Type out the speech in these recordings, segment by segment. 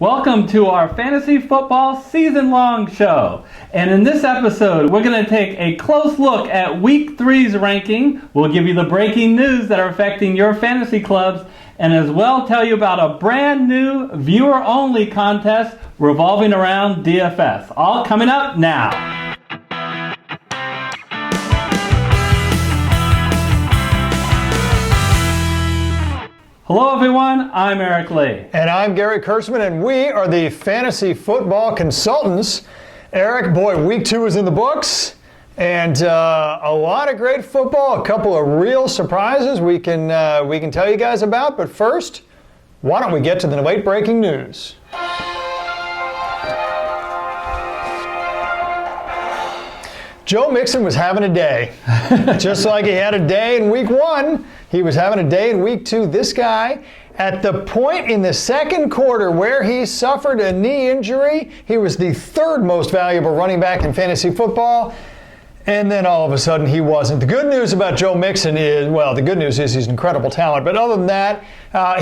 Welcome to our fantasy football season-long show. And in this episode, we're going to take a close look at Week 3's ranking. We'll give you the breaking news that are affecting your fantasy clubs, and as well tell you about a brand new viewer-only contest revolving around DFS. All coming up now. Hello everyone, I'm Eric Lee. And I'm Gary Kurtzman, and we are the Fantasy Football Consultants. Eric, boy, Week 2 is in the books, and a lot of great football, a couple of real surprises we can tell you guys about. But first, why don't we get to the late-breaking news? Joe Mixon was having a day. Just like he had a day in Week 1, he was having a day in Week 2. This guy, at the point in the second quarter where he suffered a knee injury, he was the third most valuable running back in fantasy football. And then all of a sudden he wasn't. The good news about Joe Mixon is, well, the good news is he's an incredible talent. But other than that,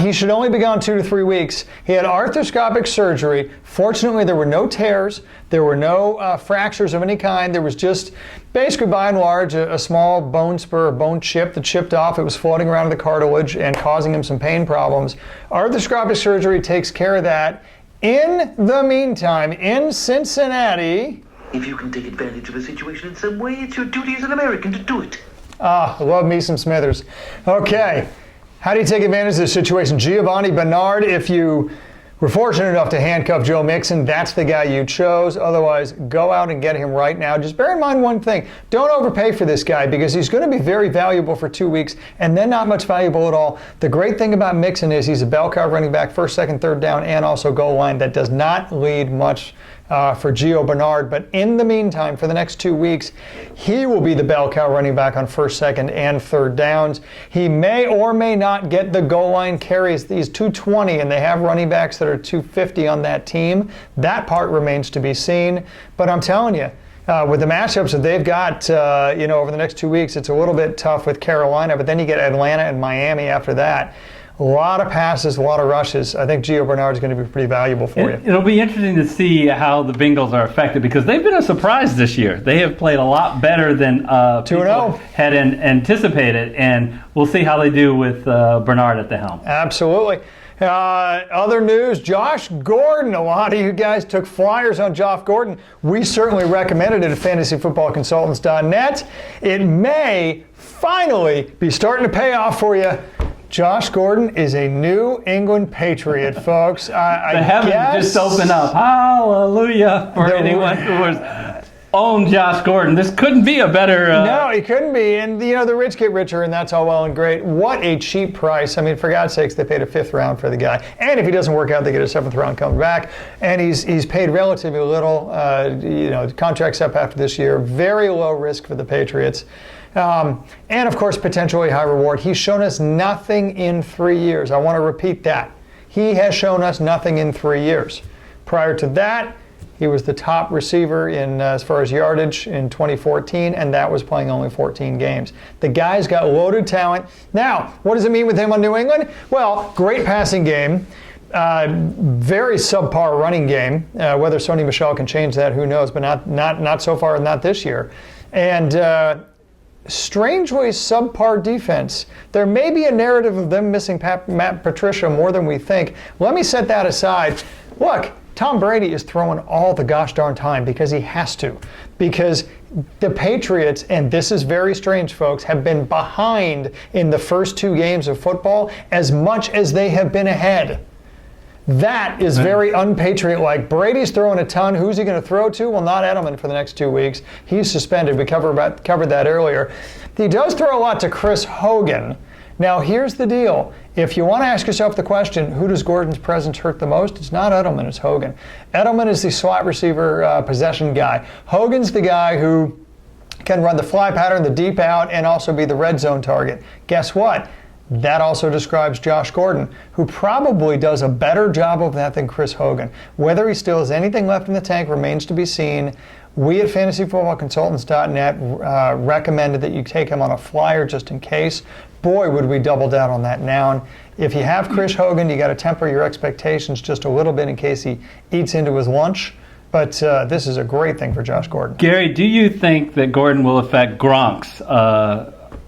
he should only be gone 2 to 3 weeks. He had arthroscopic surgery. Fortunately, there were no tears. There were no fractures of any kind. There was just, basically by and large, a small bone spur, a bone chip that chipped off. It was floating around the cartilage and causing him some pain problems. Arthroscopic surgery takes care of that. In the meantime, in Cincinnati... If you can take advantage of a situation in some way, it's your duty as an American to do it. I love me some Smithers. Okay, how do you take advantage of this situation? Giovanni Bernard, if you were fortunate enough to handcuff Joe Mixon, that's the guy you chose. Otherwise, go out and get him right now. Just bear in mind one thing. Don't overpay for this guy because he's going to be very valuable for 2 weeks and then not much valuable at all. The great thing about Mixon is he's a bell cow running back, first, second, third down, and also goal line. That does not lead much for Gio Bernard, but in the meantime, for the next 2 weeks, he will be the bell cow running back on first, second, and third downs. He may or may not get the goal line carries. These 220, and they have running backs that are 250 on that team. That part remains to be seen, but I'm telling you, with the matchups that they've got, over the next 2 weeks, it's a little bit tough with Carolina, but then you get Atlanta and Miami after that. A lot of passes, a lot of rushes. I think Gio Bernard is going to be pretty valuable for you. It'll be interesting to see how the Bengals are affected because they've been a surprise this year. They have played a lot better than people had anticipated, and we'll see how they do with Bernard at the helm. Absolutely. Other news, Josh Gordon. A lot of you guys took flyers on Josh Gordon. We certainly recommended it at fantasyfootballconsultants.net. It may finally be starting to pay off for you. Josh Gordon is a New England Patriot, folks. The heavens just open up. Hallelujah for anyone who has owned Josh Gordon. This couldn't be a better... No, it couldn't be. And, the rich get richer, and that's all well and great. What a cheap price. I mean, for God's sakes, they paid a 5th round for the guy. And if he doesn't work out, they get a 7th round coming back. And he's paid relatively little. Contract's up after this year. Very low risk for the Patriots. And of course, potentially high reward. He's shown us nothing in 3 years. I want to repeat that. He has shown us nothing in 3 years. Prior to that, he was the top receiver in as far as yardage in 2014, and that was playing only 14 games. The guy's got loaded talent. Now, what does it mean with him on New England? Well, great passing game. Very subpar running game. Whether Sony Michel can change that, who knows? But not so far, not this year. And strangely subpar defense. There may be a narrative of them missing Matt Patricia more than we think. Let me set that aside. Look, Tom Brady is throwing all the gosh darn time because he has to. Because the Patriots, and this is very strange, folks, have been behind in the first 2 games of football as much as they have been ahead. That is very un-Patriot-like. Brady's throwing a ton. Who's he going to throw to? Well, not Edelman for the next 2 weeks. He's suspended. We covered that earlier. He does throw a lot to Chris Hogan. Now, here's the deal. If you want to ask yourself the question, who does Gordon's presence hurt the most? It's not Edelman, it's Hogan. Edelman is the slot receiver possession guy. Hogan's the guy who can run the fly pattern, the deep out, and also be the red zone target. Guess what? That also describes Josh Gordon, who probably does a better job of that than Chris Hogan. Whether he still has anything left in the tank remains to be seen. We at FantasyFootballConsultants.net recommended that you take him on a flyer just in case. boy, would we double down on that now. If you have Chris Hogan, you got to temper your expectations just a little bit in case he eats into his lunch. But this is a great thing for Josh Gordon. Gary, do you think that Gordon will affect Gronk's?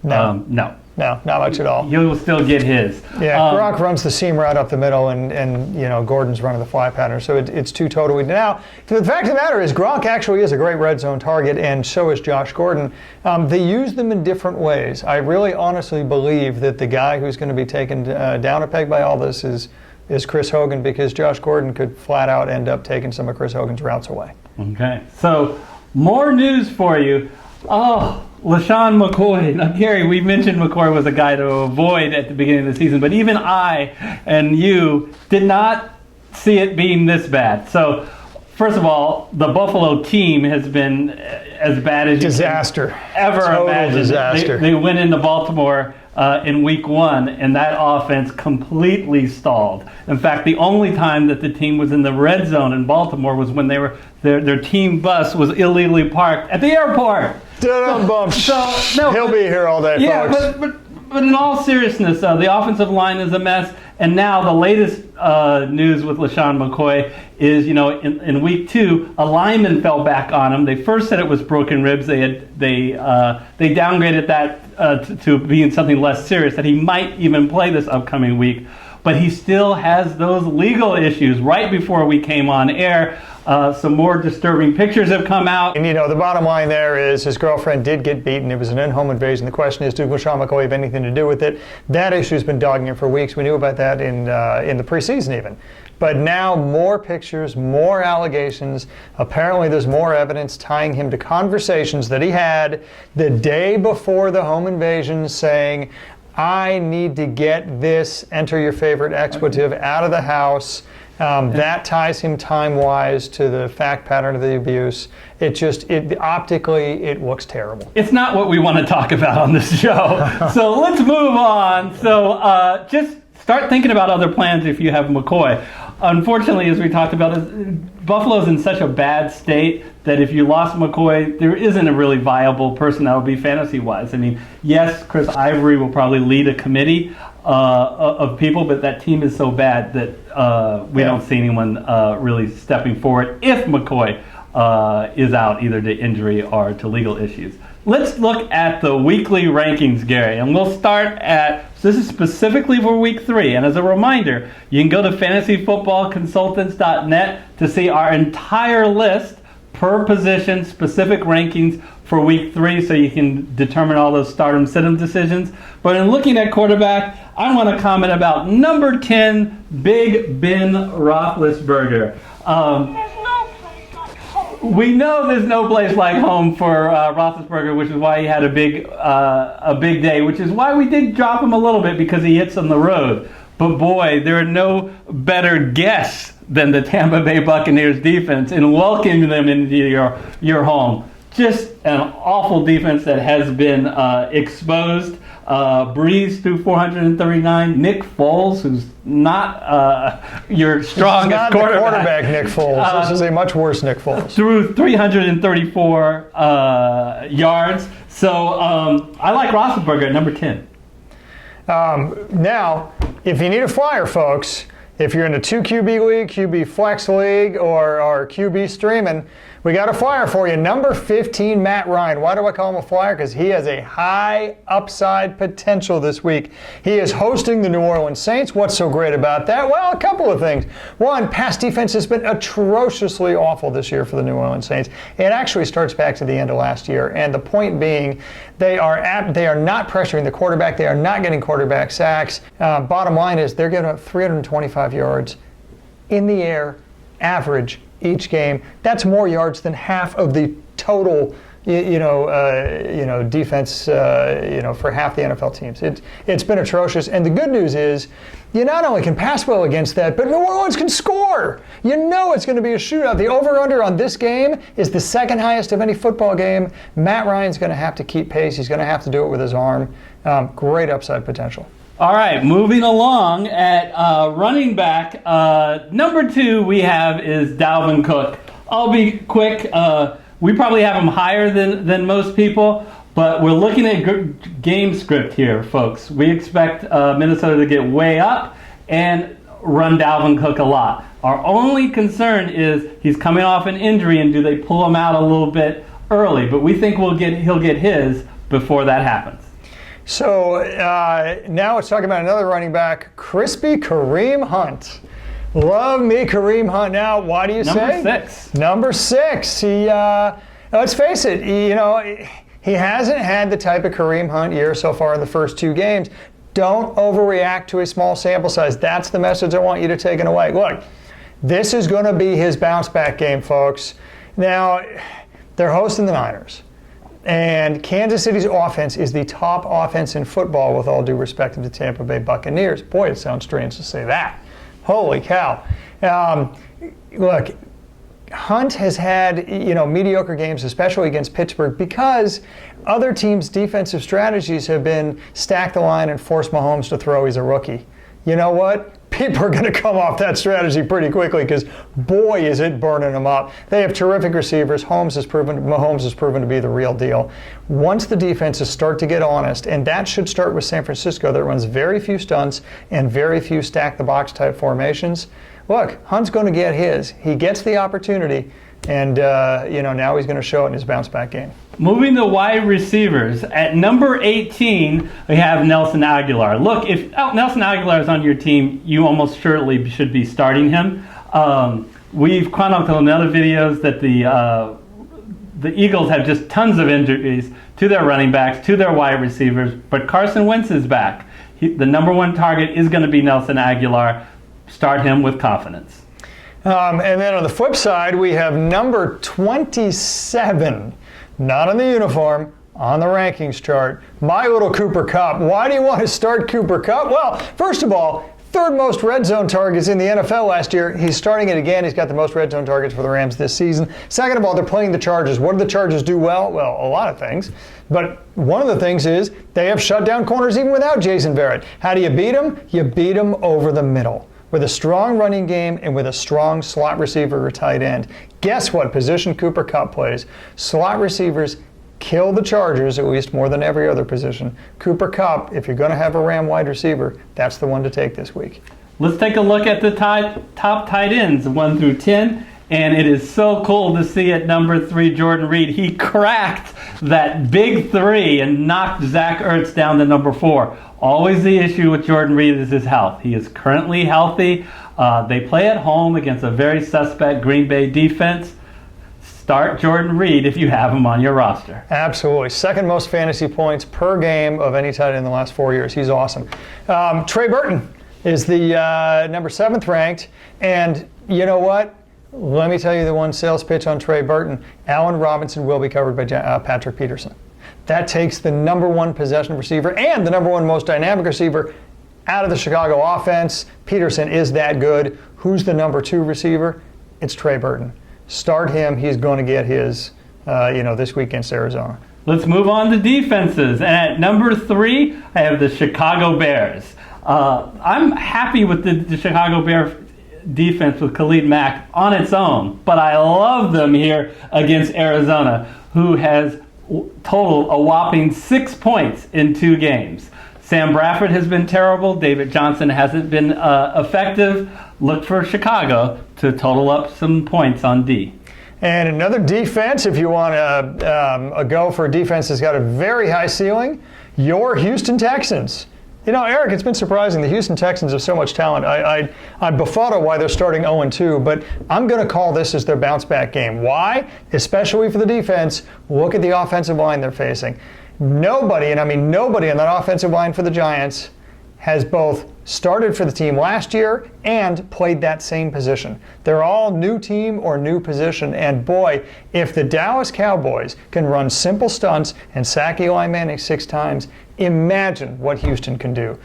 No. No, not much at all. You'll still get his. Yeah, Gronk runs the seam right up the middle, and Gordon's running the fly pattern. So it's two totally. Now, the fact of the matter is, Gronk actually is a great red zone target, and so is Josh Gordon. They use them in different ways. I really honestly believe that the guy who's going to be taken down a peg by all this is Chris Hogan, because Josh Gordon could flat out end up taking some of Chris Hogan's routes away. Okay, so more news for you. LeSean McCoy. Now, Gary, we mentioned McCoy was a guy to avoid at the beginning of the season, but even I and you did not see it being this bad. So, first of all, the Buffalo team has been as bad as disaster. You can ever Total imagine. Disaster. They went into Baltimore in week 1, and that offense completely stalled. In fact, the only time that the team was in the red zone in Baltimore was when their team bus was illegally parked at the airport. He'll be here all day, folks. But in all seriousness, the offensive line is a mess. And now the latest news with LeSean McCoy is, in week 2, a lineman fell back on him. They first said it was broken ribs. They downgraded that to being something less serious, that he might even play this upcoming week. But he still has those legal issues. Right before we came on air, some more disturbing pictures have come out. And the bottom line there is his girlfriend did get beaten. It was an in-home invasion. The question is, did LeSean McCoy have anything to do with it? That issue's been dogging him for weeks. We knew about that in the preseason even. But now more pictures, more allegations. Apparently there's more evidence tying him to conversations that he had the day before the home invasion saying, I need to get this, enter your favorite expletive, out of the house. That ties him time-wise to the fact pattern of the abuse. Optically, it looks terrible. It's not what we want to talk about on this show. So let's move on. So just start thinking about other plans if you have McCoy. Unfortunately, as we talked about, Buffalo's in such a bad state that if you lost McCoy, there isn't a really viable person that would be fantasy-wise. I mean, yes, Chris Ivory will probably lead a committee of people, but that team is so bad that we don't see anyone really stepping forward if McCoy is out either to injury or to legal issues. Let's look at the weekly rankings, Gary, and we'll start so this is specifically for week 3. And as a reminder, you can go to fantasyfootballconsultants.net to see our entire list per position, specific rankings for week 3, so you can determine all those stardom sit-em decisions. But in looking at quarterback, I want to comment about number 10, Big Ben Roethlisberger. We know there's no place like home for Roethlisberger, which is why he had a big day, which is why we did drop him a little bit, because he hits on the road. But boy, there are no better guests than the Tampa Bay Buccaneers defense in welcoming them into your home. Just an awful defense that has been exposed. Breeze threw 439. Nick Foles, who's not your strongest quarterback. This is not the quarterback Nick Foles. This is a much worse Nick Foles. Threw 334 yards. So I like Roethlisberger at number 10. Now, if you need a flyer, folks, if you're in a 2 QB league, QB flex league, or QB streaming, we got a flyer for you. Number 15, Matt Ryan. Why do I call him a flyer? Because he has a high upside potential this week. He is hosting the New Orleans Saints. What's so great about that? Well, a couple of things. One, pass defense has been atrociously awful this year for the New Orleans Saints. It actually starts back to the end of last year. And the point being, they are not pressuring the quarterback. They are not getting quarterback sacks. Bottom line is they're giving up 325 yards in the air, average, each game. That's more yards than half of the total, defense, for half the NFL teams. It's been atrocious. And the good news is, you not only can pass well against that, but New Orleans can score. You know it's going to be a shootout. The over/under on this game is the second highest of any football game. Matt Ryan's going to have to keep pace. He's going to have to do it with his arm. Great upside potential. All right, moving along at running back, number 2 we have is Dalvin Cook. I'll be quick. We probably have him higher than most people, But we're looking at game script here, folks. We expect Minnesota to get way up and run Dalvin Cook a lot. Our only concern is he's coming off an injury, and do they pull him out a little bit early? But we think he'll get his before that happens. So now let's talk about another running back, crispy Kareem Hunt. Love me Kareem Hunt. Now, why do you say? Number 6. He, let's face it, he hasn't had the type of Kareem Hunt year so far in the first 2 games. Don't overreact to a small sample size. That's the message I want you to take away. Look, this is going to be his bounce back game, folks. Now, they're hosting the Niners. And Kansas City's offense is the top offense in football, with all due respect to the Tampa Bay Buccaneers. Boy, it sounds strange to say that. Holy cow. Look, Hunt has had mediocre games, especially against Pittsburgh, because other teams' defensive strategies have been stack the line and force Mahomes to throw. He's a rookie. You know what? People are going to come off that strategy pretty quickly, because boy, is it burning them up. They have terrific receivers. Mahomes has proven to be the real deal. Once the defenses start to get honest, and that should start with San Francisco, that runs very few stunts and very few stack the box type formations. Look, Hunt's going to get his. He gets the opportunity, and now he's going to show it in his bounce back game. Moving to wide receivers, at number 18, we have Nelson Aguilar. Look, if Nelson Aguilar is on your team, you almost surely should be starting him. We've chronicled in other videos that the Eagles have just tons of injuries to their running backs, to their wide receivers, but Carson Wentz is back. The number 1 target is going to be Nelson Aguilar. Start him with confidence. And then on the flip side, we have number 27. Not on the uniform, on the rankings chart. My little Cooper Kupp. Why do you want to start Cooper Kupp? Well, first of all, 3rd most red zone targets in the NFL last year. He's starting it again. He's got the most red zone targets for the Rams this season. Second of all, they're playing the Chargers. What do the Chargers do well? Well, a lot of things. But one of the things is they have shut down corners even without Jason Verrett. How do you beat them? You beat them over the middle, with a strong running game and with a strong slot receiver or tight end. Guess what position Cooper Kupp plays? Slot receivers kill the Chargers, at least more than every other position. Cooper Kupp, if you're going to have a Ram wide receiver, that's the one to take this week. Let's take a look at the top tight ends, 1 through 10. And it is so cool to see at number 3, Jordan Reed. He cracked that big 3 and knocked Zach Ertz down to number 4. Always the issue with Jordan Reed is his health. He is currently healthy. They play at home against a very suspect Green Bay defense. Start Jordan Reed if you have him on your roster. Absolutely. 2nd most fantasy points per game of any tight end in the last 4 years. He's awesome. Trey Burton is the number 7th ranked. And you know what? Let me tell you the one sales pitch on Trey Burton. Allen Robinson will be covered by Patrick Peterson. That takes the number 1 possession receiver and the number 1 most dynamic receiver out of the Chicago offense. Peterson is that good. Who's the number 2 receiver? It's Trey Burton. Start him. He's going to get his, this week against Arizona. Let's move on to defenses. And at number 3, I have the Chicago Bears. I'm happy with the Chicago Bears defense with Khalid Mack on its own, but I love them here against Arizona, who has totaled a whopping 6 points in 2 games. Sam Bradford has been terrible. David Johnson hasn't been effective. Look for Chicago to total up some points on D. And another defense, if you want to go for a defense that's got a very high ceiling, your Houston Texans. Eric, it's been surprising. The Houston Texans have so much talent. I'm befuddled why they're starting 0-2, but I'm going to call this as their bounce back game. Why? Especially for the defense. Look at the offensive line they're facing. Nobody, and I mean nobody on that offensive line for the Giants has both started for the team last year and played that same position. They're all new team or new position, and boy, if the Dallas Cowboys can run simple stunts and sack Eli Manning 6 times, imagine what Houston can do.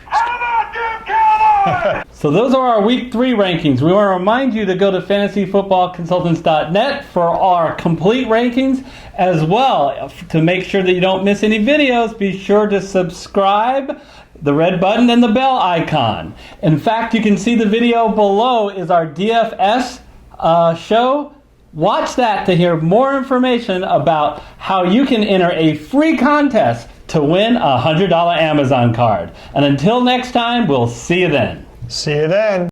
So those are our Week 3 rankings. We want to remind you to go to fantasyfootballconsultants.net for our complete rankings, as well to make sure that you don't miss any videos. Be sure to subscribe, the red button and the bell icon. In fact, you can see the video below is our DFS show Watch that to hear more information about how you can enter a free contest to win a $100 Amazon card. And until next time, we'll see you then. See you then.